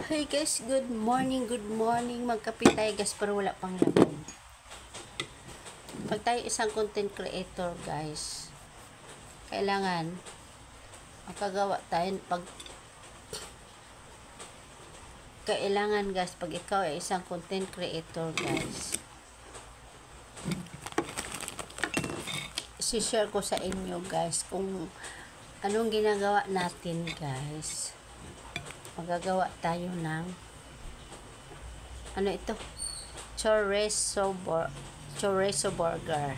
Hey guys, good morning, good morning. Magkape tayo guys, pero wala pang laman. Pag tayo isang content creator guys, kailangan makagawa tayo kailangan guys, pag ikaw ay isang content creator guys, i-share ko sa inyo guys kung anong ginagawa natin guys. Magagawa tayo ng ano ito, chorizo burger.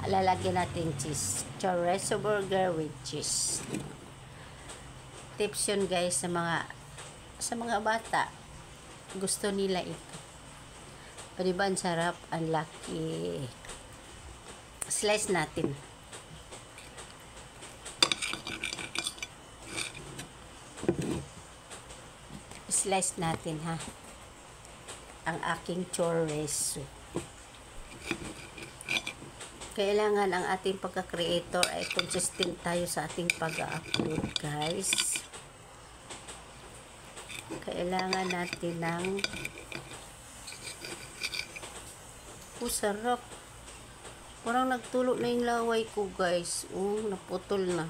Lalagyan natin cheese, chorizo burger with cheese. Tips yun guys sa mga bata, gusto nila ito. O diba ang sarap, ang laki. Slice natin. Slice natin ha ang aking chorizo. Kailangan ang ating pagka-creator ay consistent tayo sa ating pag-upload guys. Kailangan natin ng sarap. Parang nagtulo na yung laway ko guys. Naputol na.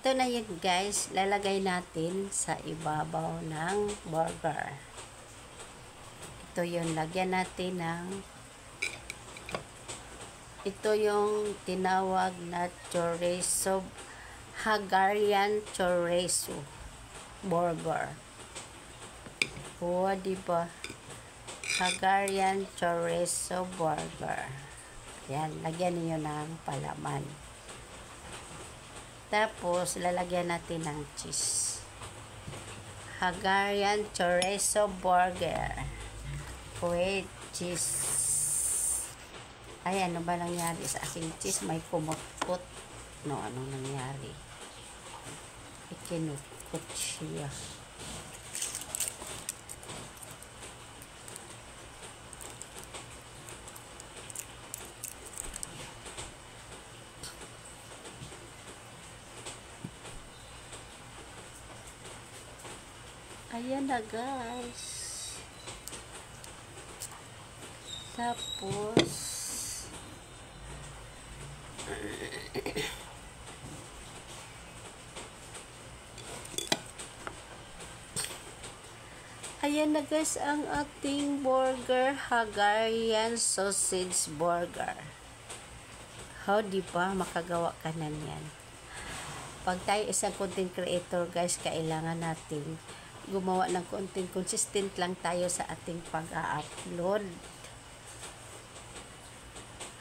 Ito na yun guys, lalagay natin sa ibabaw ng burger. Ito yun, lagyan natin ng ito yung tinawag na chorizo, Hungarian chorizo burger. Diba? Hungarian chorizo burger. Yan, lagyan niyo ng palaman. Tapos, lalagyan natin ng cheese. Hungarian chorizo burger with cheese. Ay, ano ba nangyari sa aking cheese? May kumot-kot. Anong nangyari? Ikinukot siya. Ayan na guys. Tapos ayan na guys ang ating burger, Hungarian sausage burger. Diba? Makagawa ka na yan. Pag tayo isang content creator guys, kailangan natin gumawa ng content, consistent lang tayo sa ating pag-upload.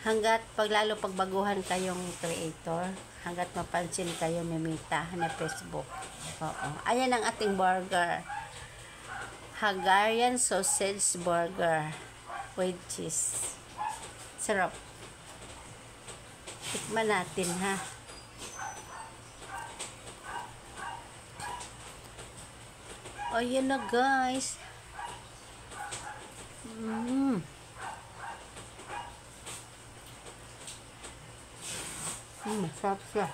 Hanggat lalo pagbaguhan kayong creator, hanggat mapansin kayo mimita na Facebook. Ayan ang ating burger. Hungarian sausage burger with cheese. Sarap. Tikman natin ha. Ayan na guys. Masarap siya.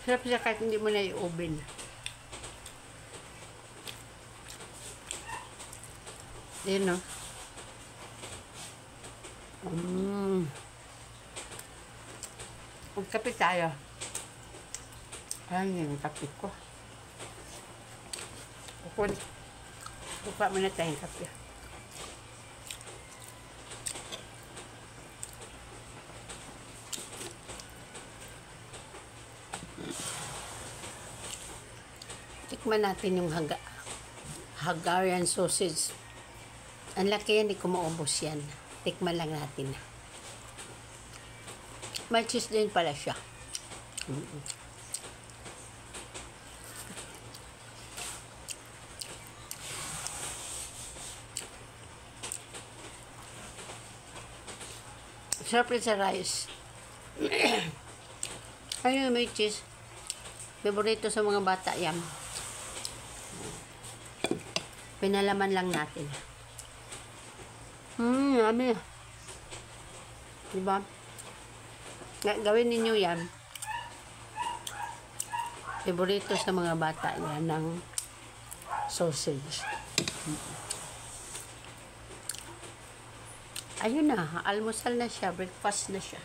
Sarap siya kahit hindi mo na i-oven. Ayan o. Magkape tayo. Ayan yung kape ko. Kukuha muna tayong kape. Tikman natin yung Hungarian sausage. Ang laki yan, hindi ko maubos yan. Tikman lang natin. May cheese din pala siya. Sarap rin sa rice. Ayun, may cheese. Favorito sa mga bata yan. Pinalaman lang natin. Yummy. Diba? Gawin ninyo yan. Favorito sa mga bata yan ng sausage. Ayun na, almusal na siya, breakfast na siya.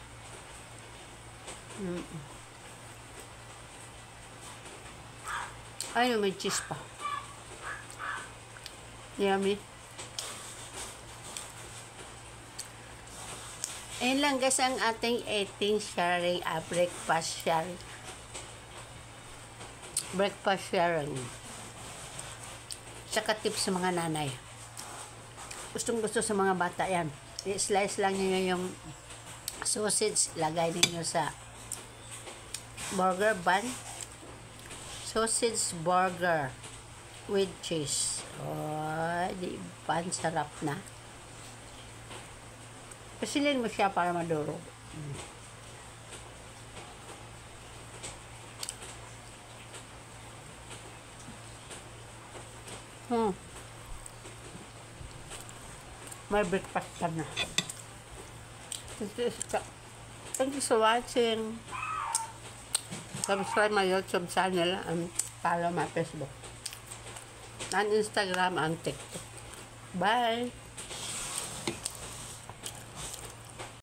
Ayun, may cheese pa. Yummy. Ayun lang guys ang ating eating, sharing, breakfast sharing. Breakfast sharing. Saka tips sa mga nanay. Gustong gusto sa mga bata yan. I-slice lang niyo yung sausage, lagay niyo sa burger bun. Sausage burger with cheese. Oh, di ba? Sarap na. Pasilin mo siya para madurog. May breakfast ka na. Thank you for watching. Subscribe my YouTube channel and follow my Facebook and Instagram and TikTok. Bye!